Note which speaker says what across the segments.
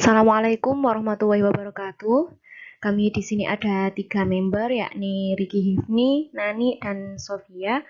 Speaker 1: Assalamualaikum warahmatullahi wabarakatuh. Kami di sini ada 3 member, yakni Riki Hifni, Nani, dan Sofia,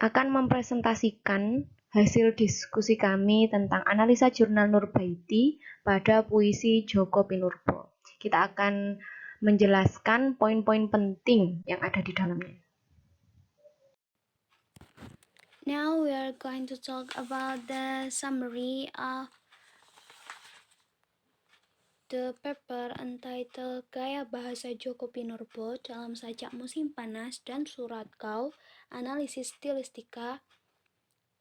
Speaker 1: akan mempresentasikan hasil diskusi kami tentang analisa jurnal Nurbaiti pada puisi Djoko Pinurbo. Kita akan menjelaskan poin-poin penting yang ada di dalamnya.
Speaker 2: Now we are going to talk about the summary of the paper entitled Gaya Bahasa Djoko Pinurbo dalam Sajak Musim Panas dan Surat Kau, Analisis Stilistika,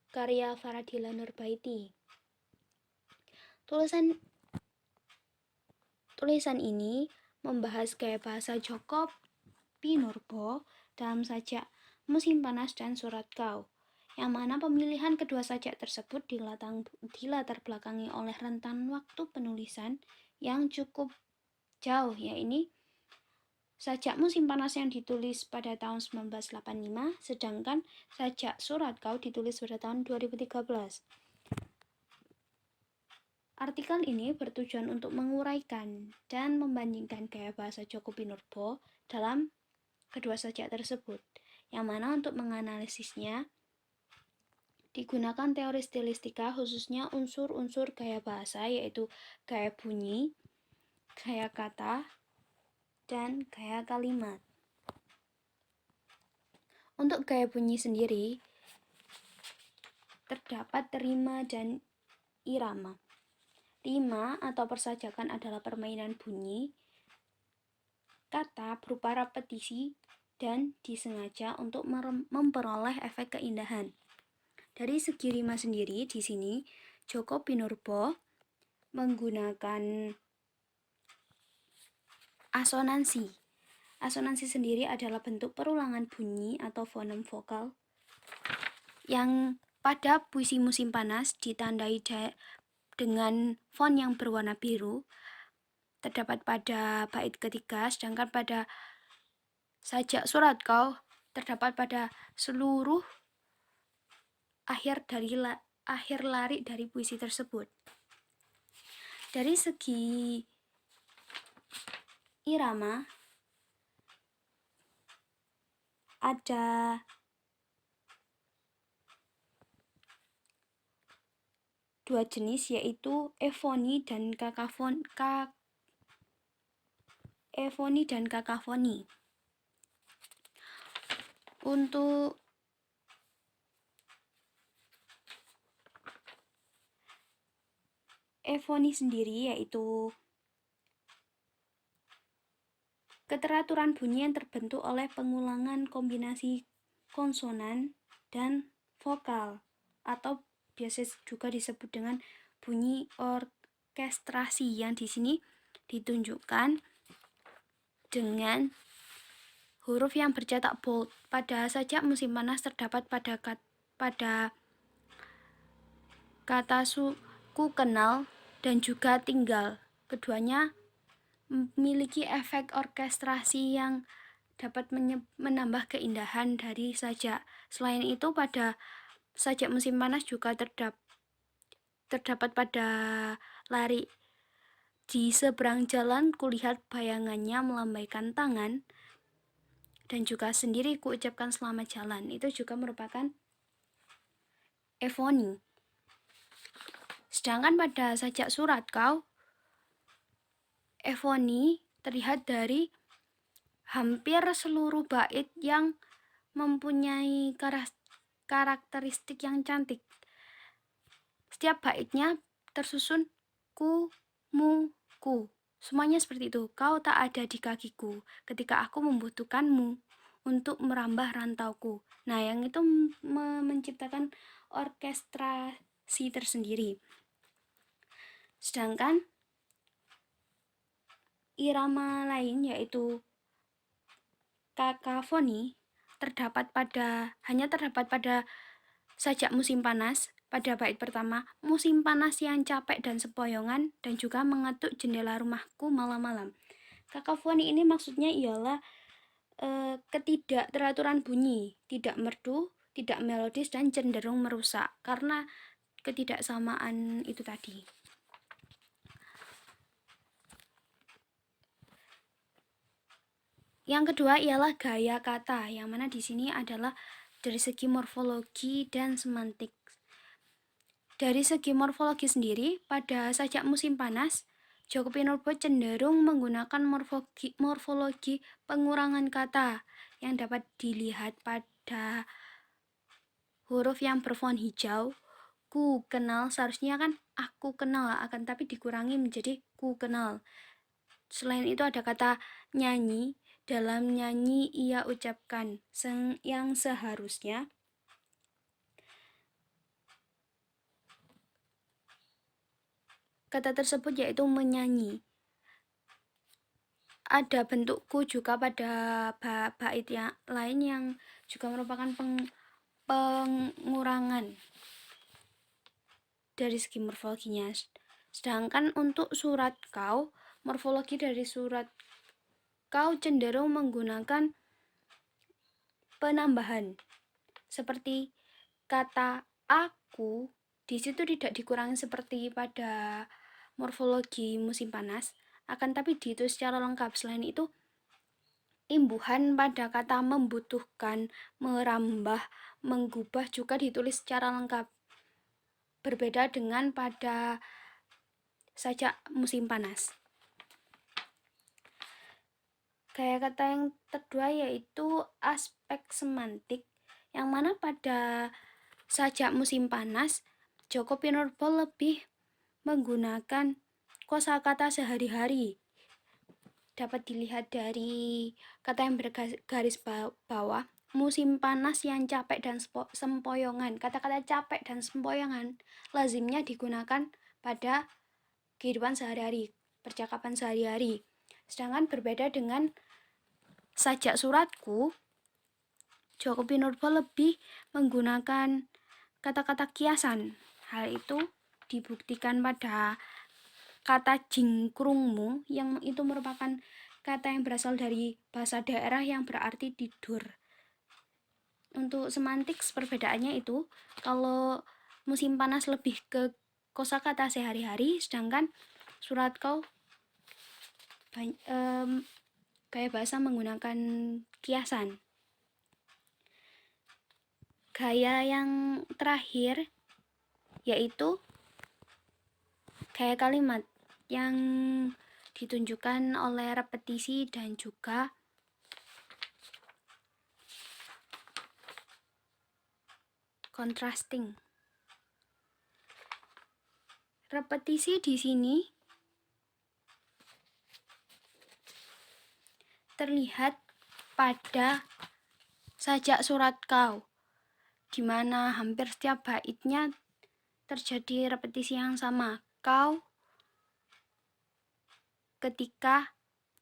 Speaker 2: karya Faradila Nurbaiti. Tulisan ini membahas gaya bahasa Djoko Pinurbo dalam Sajak Musim Panas dan Surat Kau, yang mana pemilihan kedua sajak tersebut dilatar belakangi oleh rentan waktu penulisan yang cukup jauh, yaitu sajak Musim Panas yang ditulis pada tahun 1985, sedangkan sajak Surat Kau ditulis pada tahun 2013. Artikel ini bertujuan untuk menguraikan dan membandingkan gaya bahasa Djoko Pinurbo dalam kedua sajak tersebut, yang mana untuk menganalisisnya digunakan teori stilistika, khususnya unsur-unsur gaya bahasa, yaitu gaya bunyi, gaya kata, dan gaya kalimat. Untuk gaya bunyi sendiri, terdapat rima dan irama. Rima atau persajakan adalah permainan bunyi, kata berupa repetisi, dan disengaja untuk memperoleh efek keindahan. Dari segi rima sendiri, di sini Djoko Pinurbo menggunakan asonansi. Asonansi sendiri adalah bentuk perulangan bunyi atau fonem vokal yang pada puisi Musim Panas ditandai dengan font yang berwarna biru, terdapat pada bait ketiga, sedangkan pada sajak Surat Kau terdapat pada seluruh akhir larik dari puisi tersebut. Dari segi irama, ada dua jenis, yaitu efoni dan kakafoni. Untuk efoni sendiri yaitu keteraturan bunyi yang terbentuk oleh pengulangan kombinasi konsonan dan vokal, atau biasa juga disebut dengan bunyi orkestrasi, yang di sini ditunjukkan dengan huruf yang bercetak bold. Pada sajak Musim Panas terdapat pada kata suku kenal dan juga tinggal. Keduanya memiliki efek orkestrasi yang dapat menambah keindahan dari sajak. Selain itu, pada sajak Musim Panas juga terdapat pada lari di seberang jalan kulihat bayangannya melambaikan tangan, dan juga sendiri kuucapkan selamat jalan. Itu juga merupakan efoni. Sedangkan pada sajak Surat Kau, efoni terlihat dari hampir seluruh bait yang mempunyai karakteristik yang cantik. Setiap baitnya tersusun ku, mu, ku. Semuanya seperti itu. Kau tak ada di kakiku ketika aku membutuhkanmu untuk merambah rantauku. Nah, yang itu menciptakan orkestrasi tersendiri. Sedangkan irama lain yaitu kakafoni hanya terdapat pada sajak Musim Panas. Pada bait pertama, musim panas yang capek dan sempoyongan dan juga mengetuk jendela rumahku malam-malam. Kakafoni ini maksudnya ialah ketidakteraturan bunyi, tidak merdu, tidak melodis, dan cenderung merusak karena ketidaksamaan itu tadi. Yang kedua ialah gaya kata, yang mana di sini adalah dari segi morfologi dan semantik. Dari segi morfologi sendiri, pada sajak musim panas, Djoko Pinurbo cenderung menggunakan morfologi pengurangan kata yang dapat dilihat pada huruf yang berfont hijau. Ku kenal, seharusnya kan aku kenal, akan tapi dikurangi menjadi ku kenal. Selain itu ada kata nyanyi. Dalam nyanyi ia ucapkan yang seharusnya kata tersebut yaitu menyanyi. Ada bentuk ku juga pada bait yang lain yang juga merupakan pengurangan dari segi morfologinya. Sedangkan untuk surat kau, morfologi dari surat kau cenderung menggunakan penambahan. Seperti kata aku, di situ tidak dikurangi seperti pada morfologi musim panas, akan tapi ditulis secara lengkap. Selain itu, imbuhan pada kata membutuhkan, merambah, menggubah juga ditulis secara lengkap. Berbeda dengan pada sajak musim panas. Gaya kata yang kedua yaitu aspek semantik, yang mana pada sajak musim panas, Djoko Pinurbo lebih menggunakan kosakata sehari-hari. Dapat dilihat dari kata yang bergaris bawah, musim panas yang capek dan sempoyongan. Kata-kata capek dan sempoyongan lazimnya digunakan pada kehidupan sehari-hari, percakapan sehari-hari. Sedangkan berbeda dengan sajak suratku, Djoko Pinurbo lebih menggunakan kata-kata kiasan. Hal itu dibuktikan pada kata jingkrungmu, yang itu merupakan kata yang berasal dari bahasa daerah yang berarti tidur. Untuk semantik perbedaannya itu, kalau musim panas lebih ke kosakata sehari-hari, sedangkan surat kau gaya bahasa menggunakan kiasan. Gaya yang terakhir yaitu gaya kalimat yang ditunjukkan oleh repetisi dan juga contrasting. Repetisi di sini terlihat pada sajak surat kau, di mana hampir setiap baitnya terjadi repetisi yang sama. Kau, ketika,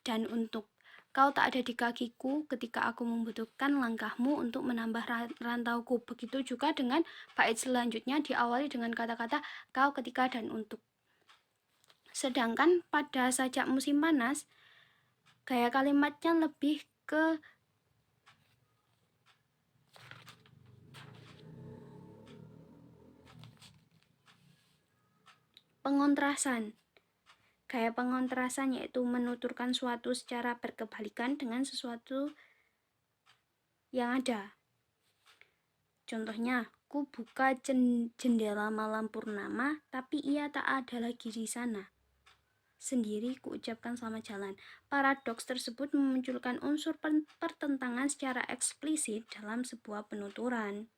Speaker 2: dan untuk. Kau tak ada di kakiku ketika aku membutuhkan langkahmu untuk menambah rantauku. Begitu juga dengan bait selanjutnya diawali dengan kata-kata kau, ketika, dan untuk. Sedangkan pada sajak musim panas, gaya kalimatnya lebih ke pengontrasan. Gaya pengontrasan yaitu menuturkan suatu secara berkebalikan dengan sesuatu yang ada. Contohnya, ku buka jendela malam purnama, tapi ia tak ada lagi di sana. Sendiri ku ucapkan selamat jalan. Paradoks tersebut memunculkan unsur pertentangan secara eksplisit dalam sebuah penuturan.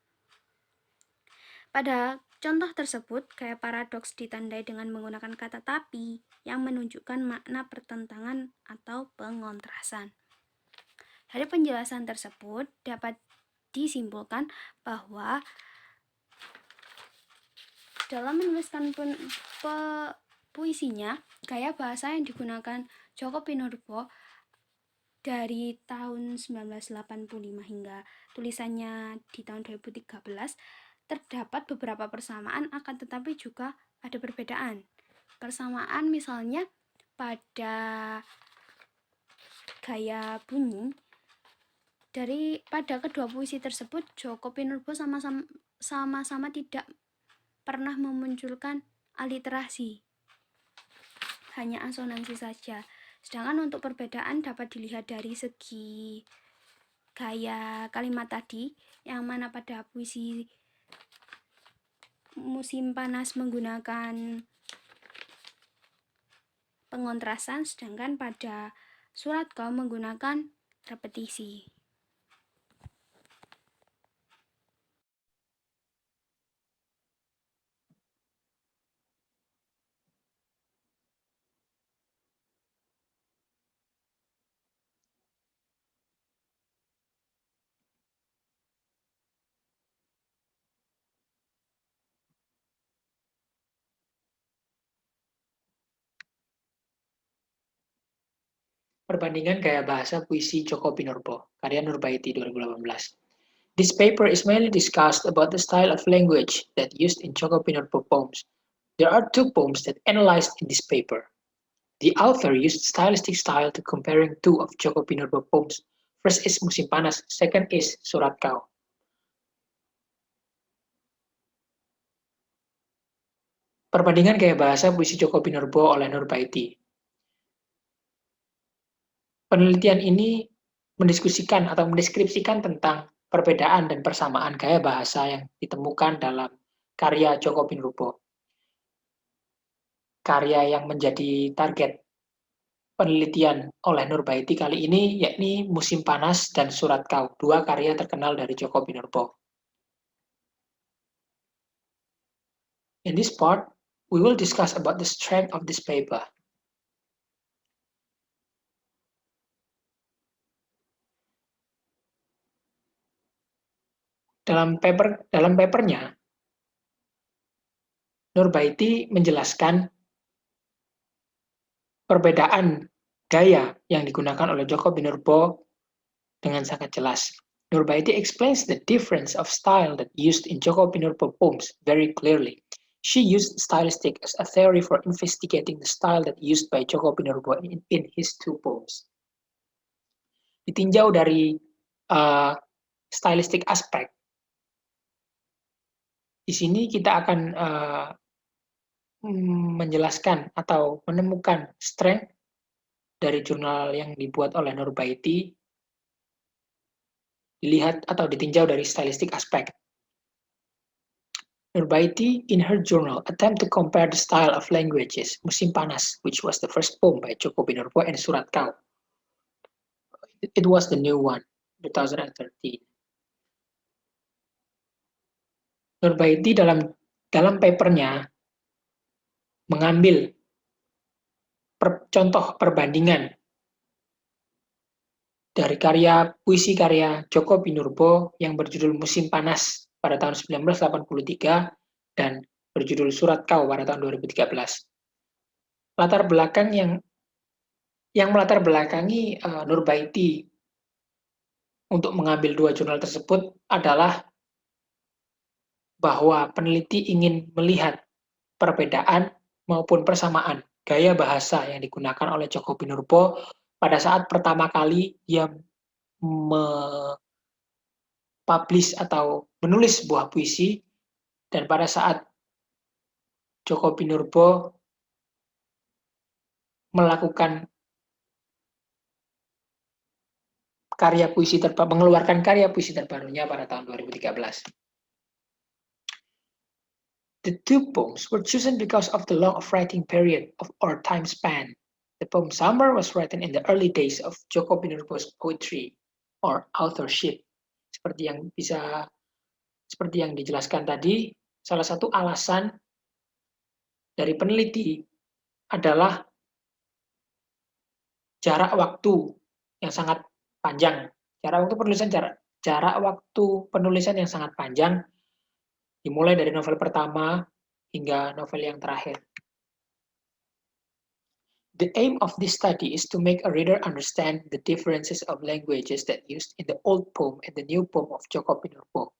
Speaker 2: Pada contoh tersebut, gaya paradoks ditandai dengan menggunakan kata tapi yang menunjukkan makna pertentangan atau pengontrasan. Dari penjelasan tersebut dapat disimpulkan bahwa dalam menuliskan puisinya, gaya bahasa yang digunakan Djoko Pinurbo dari tahun 1985 hingga tulisannya di tahun 2013 terdapat beberapa persamaan, akan tetapi juga ada perbedaan. Persamaan misalnya pada gaya bunyi, pada kedua puisi tersebut Djoko Pinurbo sama-sama tidak pernah memunculkan aliterasi, hanya asonansi saja. Sedangkan untuk perbedaan dapat dilihat dari segi gaya kalimat tadi, yang mana pada puisi musim panas menggunakan pengontrasan, sedangkan pada surat kau menggunakan repetisi.
Speaker 3: Perbandingan gaya bahasa puisi Djoko Pinurbo, karya Nurbaiti 2018. This paper is mainly discussed about the style of language that used in Djoko Pinurbo poems. There are two poems that analyzed in this paper. The author used stylistic style to comparing two of Djoko Pinurbo poems. First is Musim Panas, second is Surat Kau. Perbandingan gaya bahasa puisi Djoko Pinurbo oleh Nurbaiti. Penelitian ini mendiskusikan atau mendeskripsikan tentang perbedaan dan persamaan gaya bahasa yang ditemukan dalam karya Djoko Pinurbo. Karya yang menjadi target penelitian oleh Nurbaiti kali ini yakni Musim Panas dan Surat Kau, dua karya terkenal dari Djoko Pinurbo. In this part, we will discuss about the strength of this paper. Dalam papernya, Nurbaiti menjelaskan perbedaan gaya yang digunakan oleh Djoko Pinurbo dengan sangat jelas. Nurbaiti explains the difference of style that used in Djoko Pinurbo poems very clearly. She used stylistic as a theory for investigating the style that used by Djoko Pinurbo in his two poems. Ditinjau dari stylistic aspect, di sini kita akan menjelaskan atau menemukan strength dari jurnal yang dibuat oleh Nurbaiti, dilihat atau ditinjau dari stylistic aspect. Nurbaiti, in her journal, attempt to compare the style of languages, Musim Panas, which was the first poem by Djoko Pinurbo, and Surat Kau. It was the new one, 2013. Nurbaiti dalam papernya mengambil contoh perbandingan dari puisi karya Djoko Pinurbo yang berjudul Musim Panas pada tahun 1983 dan berjudul Surat Kau pada tahun 2013. Latar belakang yang melatar belakangi Nurbaiti untuk mengambil dua jurnal tersebut adalah bahwa peneliti ingin melihat perbedaan maupun persamaan gaya bahasa yang digunakan oleh Djoko Pinurbo pada saat pertama kali dia publish atau menulis sebuah puisi, dan pada saat Djoko Pinurbo melakukan mengeluarkan karya puisi terbarunya pada tahun 2013. The two poems were chosen because of the long writing period or time span. The poem Summer was written in the early days of Djoko Pinurbo's poetry or authorship. Seperti yang dijelaskan tadi, salah satu alasan dari peneliti adalah jarak waktu yang sangat panjang. Jarak waktu penulisan yang sangat panjang, dimulai dari novel pertama hingga novel yang terakhir. The aim of this study is to make a reader understand the differences of languages that used in the old poem and the new poem of Djoko Pinurbo.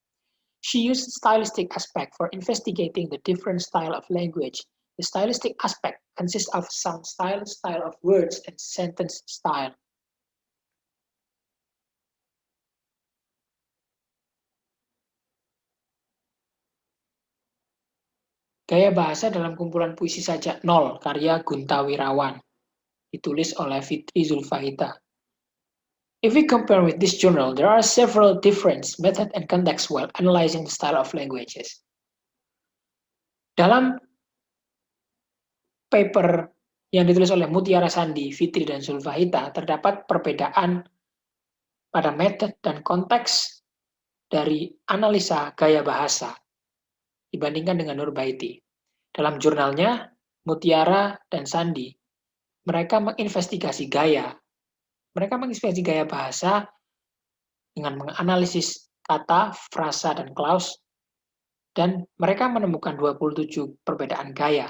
Speaker 3: She used stylistic aspect for investigating the different style of language. The stylistic aspect consists of sound style, style of words, and sentence style. Gaya bahasa dalam kumpulan puisi Sajak 0, karya Gunta Wirawan. ditulis oleh Fitri Zulfahita. If we compare with this journal, there are several different method and context while analyzing the style of languages. Dalam paper yang ditulis oleh Mutiara Sandi, Fitri, dan Zulfahita, terdapat perbedaan pada metode dan konteks dari analisa gaya bahasa dibandingkan dengan Nurbaiti. Dalam jurnalnya, Mutiara dan Sandi, mereka menginvestigasi gaya. Mereka menginvestigasi gaya bahasa dengan menganalisis kata, frasa, dan clause, dan mereka menemukan 27 perbedaan gaya.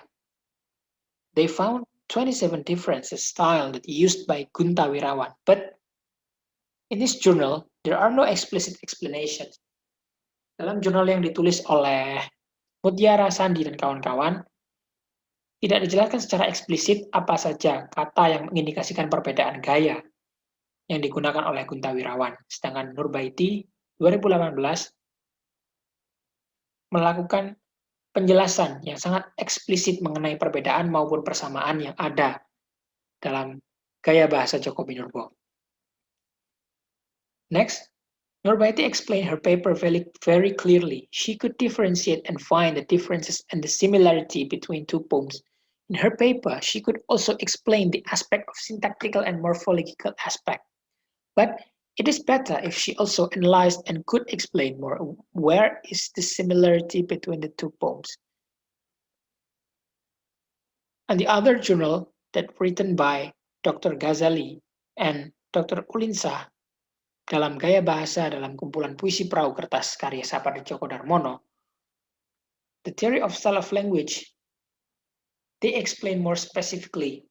Speaker 3: They found 27 differences style that used by Gunta Wirawan, but in this journal, there are no explicit explanations. Dalam jurnal yang ditulis oleh Mutiara Sandi dan kawan-kawan, tidak dijelaskan secara eksplisit apa saja kata yang mengindikasikan perbedaan gaya yang digunakan oleh Gunta Wirawan. Sedangkan Nurbaiti 2018 melakukan penjelasan yang sangat eksplisit mengenai perbedaan maupun persamaan yang ada dalam gaya bahasa Djoko Pinurbo. Next, Nurbaiti explained her paper very clearly. She could differentiate and find the differences and the similarity between two poems. In her paper, she could also explain the aspect of syntactical and morphological aspect. But it is better if she also analyzed and could explain more where is the similarity between the two poems. And the other journal that written by Dr. Ghazali and Dr. Ulinsah dalam gaya bahasa dalam kumpulan puisi perahu kertas karya Sapardi Djoko Darmono, the theory of style of language, they explain more specifically.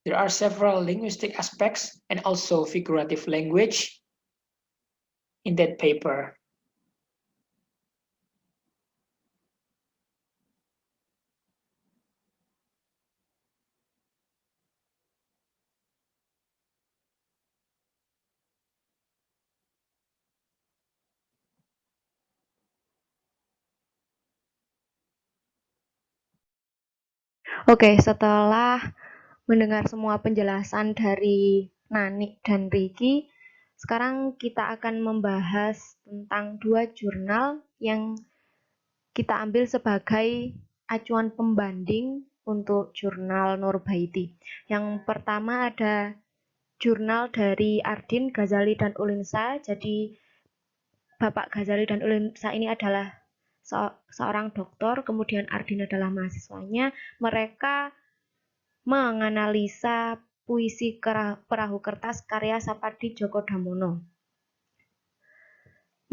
Speaker 3: There are several linguistic aspects and also figurative language in that paper.
Speaker 1: Oke, setelah mendengar semua penjelasan dari Nani dan Ricky, sekarang kita akan membahas tentang dua jurnal yang kita ambil sebagai acuan pembanding untuk jurnal Nurbaiti. Yang pertama ada jurnal dari Ardin, Ghazali, dan Ulinsah. Jadi Bapak Ghazali dan Ulinsah ini adalah seorang dokter, kemudian Ardin adalah mahasiswanya. Mereka menganalisa puisi perahu kertas karya Sapardi Djoko Damono.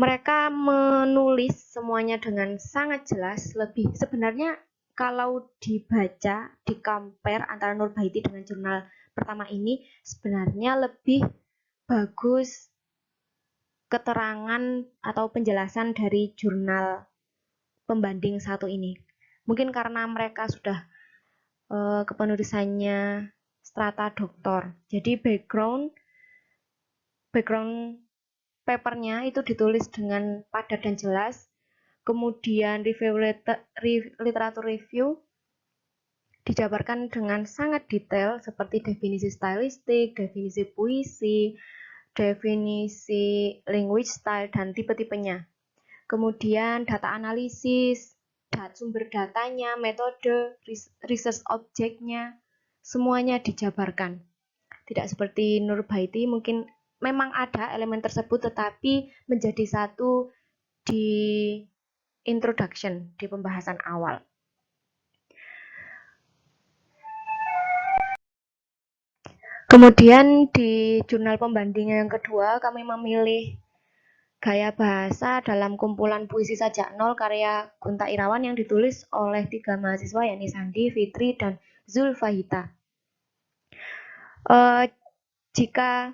Speaker 1: Mereka menulis semuanya dengan sangat jelas, lebih sebenarnya kalau dibaca, di-compare antara Nurbaiti dengan jurnal pertama ini, sebenarnya lebih bagus keterangan atau penjelasan dari jurnal pembanding satu ini. Mungkin karena mereka sudah kepenulisannya strata doktor. Jadi background papernya itu ditulis dengan padat dan jelas. Kemudian literatur review dijabarkan dengan sangat detail seperti definisi stylistik, definisi puisi, definisi language style, dan tipe-tipenya. Kemudian data analisis, sumber datanya, metode, research objeknya, semuanya dijabarkan. Tidak seperti Nurbaiti, mungkin memang ada elemen tersebut tetapi menjadi satu di introduction, di pembahasan awal. Kemudian di jurnal pembanding yang kedua, kami memilih gaya bahasa dalam kumpulan puisi sajak nol karya Gunta Irawan yang ditulis oleh 3 mahasiswa, yakni Sandi, Fitri, dan Zulfahita. Jika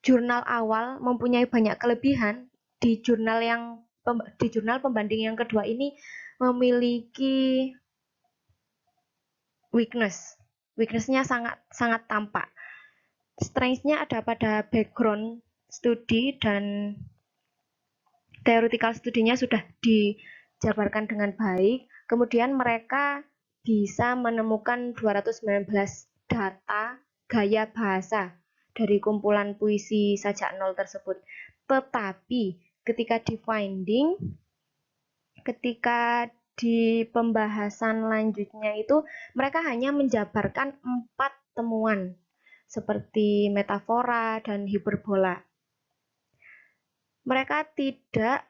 Speaker 1: jurnal awal mempunyai banyak kelebihan, di jurnal pembanding yang kedua ini memiliki weakness-nya sangat tampak. Strength-nya ada pada background studi dan theoretical studinya sudah dijabarkan dengan baik. Kemudian mereka bisa menemukan 219 data gaya bahasa dari kumpulan puisi Sajak Nol tersebut. Tetapi ketika di pembahasan lanjutnya itu mereka hanya menjabarkan 4 temuan seperti metafora dan hiperbola. Mereka tidak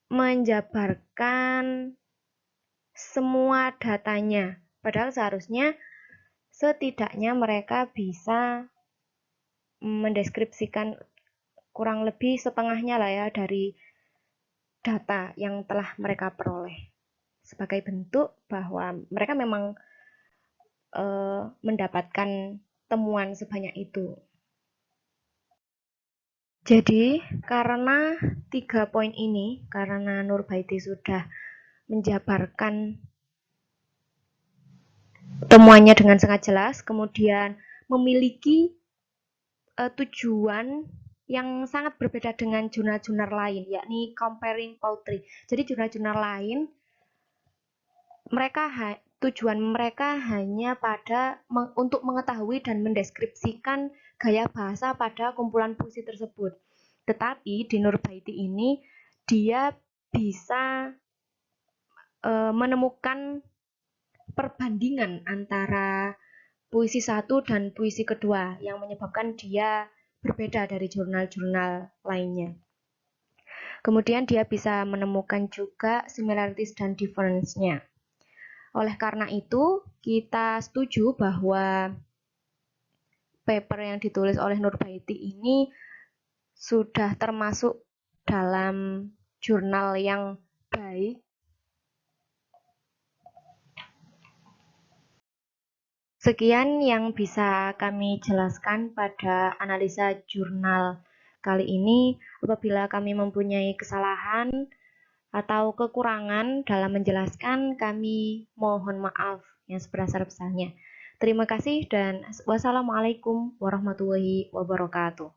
Speaker 1: menjabarkan semua datanya, padahal seharusnya setidaknya mereka bisa mendeskripsikan kurang lebih setengahnya lah ya dari data yang telah mereka peroleh, sebagai bentuk bahwa mereka memang mendapatkan temuan sebanyak itu. Jadi, karena 3 poin ini, karena Nurbaiti sudah menjabarkan temuannya dengan sangat jelas, kemudian memiliki tujuan yang sangat berbeda dengan jurnal-jurnal lain, yakni comparing poetry. Jadi jurnal-jurnal lain, tujuan mereka hanya untuk mengetahui dan mendeskripsikan gaya bahasa pada kumpulan puisi tersebut. Tetapi di Nurbaiti ini dia bisa menemukan perbandingan antara puisi satu dan puisi kedua yang menyebabkan dia berbeda dari jurnal-jurnal lainnya. Kemudian dia bisa menemukan juga similarities dan difference-nya. Oleh karena itu, kita setuju bahwa paper yang ditulis oleh Nurbaiti ini sudah termasuk dalam jurnal yang baik. Sekian yang bisa kami jelaskan pada analisa jurnal kali ini. Apabila kami mempunyai kesalahan atau kekurangan dalam menjelaskan, kami mohon maaf yang sebesar-besarnya. Terima kasih dan wassalamualaikum warahmatullahi wabarakatuh.